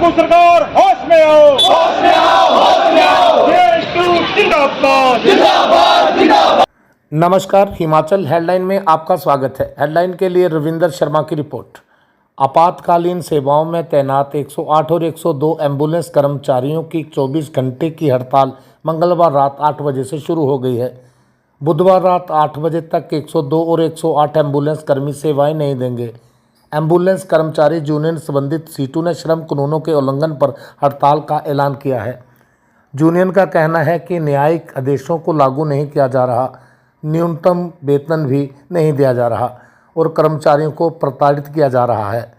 ठाकुर सरकार होश में आओ, होश में आओ, होश में आओ। जिंदाबाद, जिंदाबाद, जिंदाबाद। नमस्कार, हिमाचल हेडलाइन में आपका स्वागत है। हेडलाइन के लिए रविंदर शर्मा की रिपोर्ट। आपातकालीन सेवाओं में तैनात 108 और 102 एम्बुलेंस कर्मचारियों की 24 घंटे की हड़ताल मंगलवार रात 8 बजे से शुरू हो गई है। बुधवार रात 8 बजे तक 102 और 108 एम्बुलेंस कर्मी सेवाएं नहीं देंगे। एम्बुलेंस कर्मचारी यूनियन संबंधित सीटू ने श्रम कानूनों के उल्लंघन पर हड़ताल का ऐलान किया है। यूनियन का कहना है कि न्यायिक आदेशों को लागू नहीं किया जा रहा, न्यूनतम वेतन भी नहीं दिया जा रहा और कर्मचारियों को प्रताड़ित किया जा रहा है।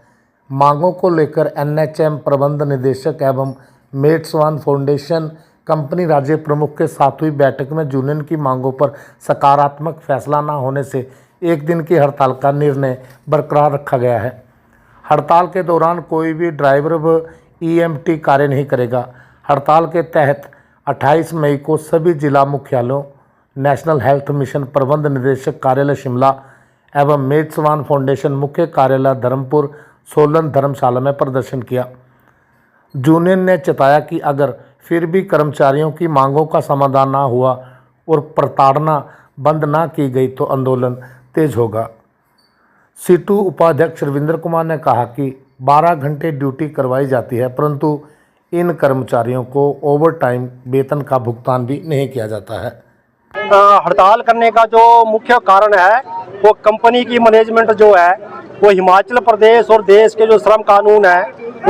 मांगों को लेकर एनएचएम प्रबंध निदेशक एवं मेट्सवान फाउंडेशन कंपनी राज्य प्रमुख के साथ हुई बैठक में यूनियन की मांगों पर सकारात्मक फैसला न होने से एक दिन की हड़ताल का निर्णय बरकरार रखा गया है। हड़ताल के दौरान कोई भी ड्राइवर व ईएमटी कार्य नहीं करेगा। हड़ताल के तहत 28 मई को सभी जिला मुख्यालयों, नेशनल हेल्थ मिशन प्रबंध निदेशक कार्यालय शिमला एवं मेट्सवान फाउंडेशन मुख्य कार्यालय धर्मपुर, सोलन, धर्मशाला में प्रदर्शन किया। यूनियन ने चेताया कि अगर फिर भी कर्मचारियों की मांगों का समाधान ना हुआ और प्रताड़ना बंद ना की गई तो आंदोलन तेज होगा। सीटू उपाध्यक्ष रविंद्र कुमार ने कहा कि 12 घंटे ड्यूटी करवाई जाती है, परंतु इन कर्मचारियों को ओवर टाइम वेतन का भुगतान भी नहीं किया जाता है। हड़ताल करने का जो मुख्य कारण है वो कंपनी की मैनेजमेंट जो है वो हिमाचल प्रदेश और देश के जो श्रम कानून है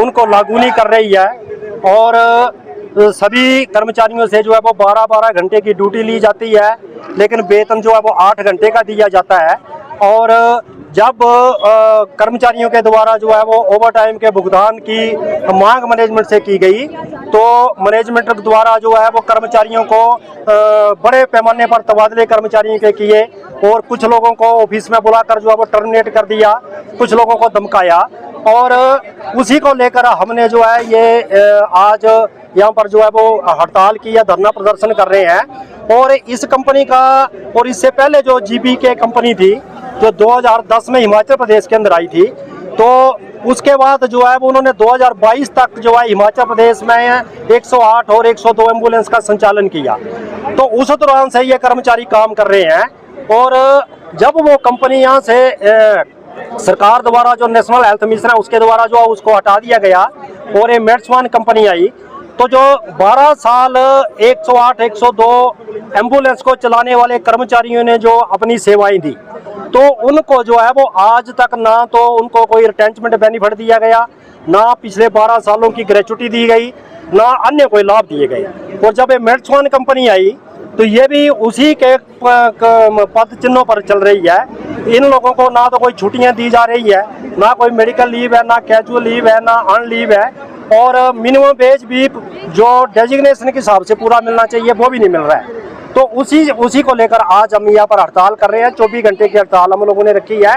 उनको लागू नहीं कर रही है और सभी कर्मचारियों से जो है वो 12-12 घंटे की ड्यूटी ली जाती है, लेकिन वेतन जो है वो 8 घंटे का दिया जाता है। और जब कर्मचारियों के द्वारा जो है वो ओवर टाइम के भुगतान की मांग मैनेजमेंट से की गई तो मैनेजमेंट द्वारा जो है वो कर्मचारियों को बड़े पैमाने पर तबादले कर्मचारियों के किए और कुछ लोगों को ऑफिस में बुलाकर जो है वो टर्मिनेट कर दिया, कुछ लोगों को धमकाया। और उसी को लेकर हमने जो है ये आज यहाँ पर जो है वो हड़ताल की या धरना प्रदर्शन कर रहे हैं। और इस कंपनी का और इससे पहले जो जीबीके कंपनी थी जो 2010 में हिमाचल प्रदेश के अंदर आई थी, तो उसके बाद जो है वो उन्होंने 2022 तक जो है हिमाचल प्रदेश में 108 और 102 एम्बुलेंस का संचालन किया। तो उस दौरान से ये कर्मचारी काम कर रहे हैं और जब वो कंपनी यहाँ से सरकार द्वारा जो नेशनल हेल्थ मिशन है उसके द्वारा जो उसको हटा दिया गया और ये मेट्सवान कंपनी आई, तो जो 12 साल 108 102 एम्बुलेंस को चलाने वाले कर्मचारियों ने जो अपनी सेवाएं दी, तो उनको जो है वो आज तक ना तो उनको कोई रिटेंचमेंट बेनिफिट दिया गया, ना पिछले 12 सालों की ग्रेच्युटी दी गई, ना अन्य कोई लाभ दिए गए। और जब ये मेट्सवान कंपनी आई तो ये भी उसी के पद चिन्हों पर चल रही है। इन लोगों को ना तो कोई छुट्टियां दी जा रही है, ना कोई मेडिकल लीव है, ना कैजुअल लीव है, ना अन लीव है और मिनिमम वेज भी जो डेजिग्नेशन के हिसाब से पूरा मिलना चाहिए वो भी नहीं मिल रहा है। तो उसी को लेकर आज हम यहाँ पर हड़ताल कर रहे हैं। 24 घंटे की हड़ताल हम लोगों ने रखी है।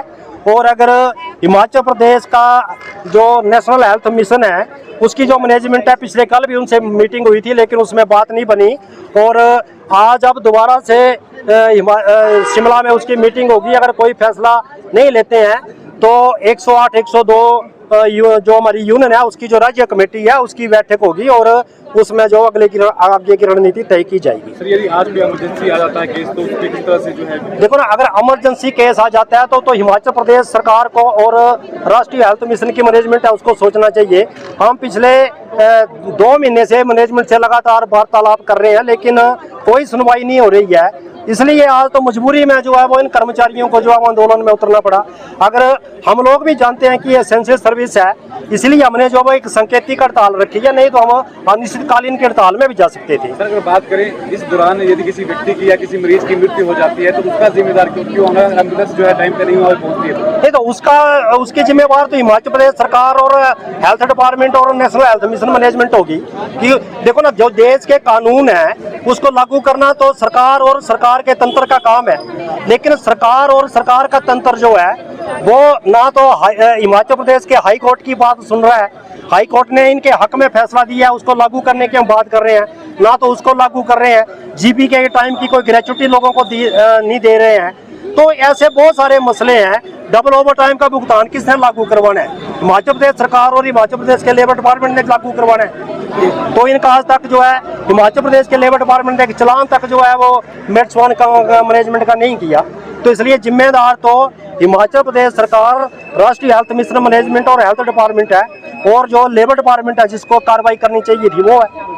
और अगर हिमाचल प्रदेश का जो नेशनल हेल्थ मिशन है उसकी जो मैनेजमेंट है, पिछले कल भी उनसे मीटिंग हुई थी लेकिन उसमें बात नहीं बनी और आज अब दोबारा से शिमला में उसकी मीटिंग होगी। अगर कोई फैसला नहीं लेते हैं तो 108 102 जो हमारी यूनियन है उसकी जो राज्य कमेटी है उसकी बैठक होगी और उसमें जो आगे की रणनीति तय की जाएगी। सर, यदि आज भी इमरजेंसी आ जाता है केस तो उसके किस तरह से जो है, देखो ना, अगर इमरजेंसी केस आ जाता है तो हिमाचल प्रदेश सरकार को और राष्ट्रीय हेल्थ मिशन की मैनेजमेंट है उसको सोचना चाहिए। हम पिछले 2 महीने से मैनेजमेंट से लगातार वार्तालाप कर रहे हैं लेकिन कोई सुनवाई नहीं हो रही है, इसलिए आज तो मजबूरी में जो है वो इन कर्मचारियों को जो है आंदोलन में उतरना पड़ा। अगर हम लोग भी जानते हैं कि ये एसेंशियल सर्विस है, इसलिए हमने जो है एक संकेतिक हड़ताल रखी है, नहीं तो हम अनिश्चितकालीन की हड़ताल में भी जा सकते थे। सर, अगर बात करें इस दौरान यदि किसी व्यक्ति की या किसी मरीज की मृत्यु हो जाती है तो उसका जिम्मेदार क्यों एम्बुलेंस जो है टाइम पे नहीं वहाँ पहुँचती है? नहीं, तो उसकी जिम्मेवार तो हिमाचल प्रदेश सरकार और हेल्थ डिपार्टमेंट और नेशनल हेल्थ मिशन मैनेजमेंट होगी। कि देखो ना, जो देश के कानून है उसको लागू करना तो सरकार और सरकार के तंत्र का काम है, लेकिन सरकार और सरकार का तंत्र जो है वो ना तो हिमाचल प्रदेश के हाई कोर्ट की बात सुन रहा है, हाई कोर्ट ने इनके हक में फैसला दिया है उसको लागू करने की हम बात कर रहे हैं, ना तो उसको लागू कर रहे हैं। जीपी के टाइम की कोई ग्रेच्युटी लोगों को नहीं दे रहे हैं। तो ऐसे बहुत सारे मसले हैं। डबल ओवर टाइम का भुगतान किसने लागू करवाना है? हिमाचल प्रदेश सरकार और हिमाचल प्रदेश के लेबर डिपार्टमेंट ने लागू करवाना है। तो इनका आज तक जो है हिमाचल प्रदेश के लेबर डिपार्टमेंट ने एक चलान तक जो है वो मेट्स1 का मैनेजमेंट का नहीं किया। तो इसलिए जिम्मेदार तो हिमाचल प्रदेश सरकार, राष्ट्रीय हेल्थ मिशन मैनेजमेंट और हेल्थ डिपार्टमेंट है, और जो लेबर डिपार्टमेंट है जिसको कार्रवाई करनी चाहिए थी वो है।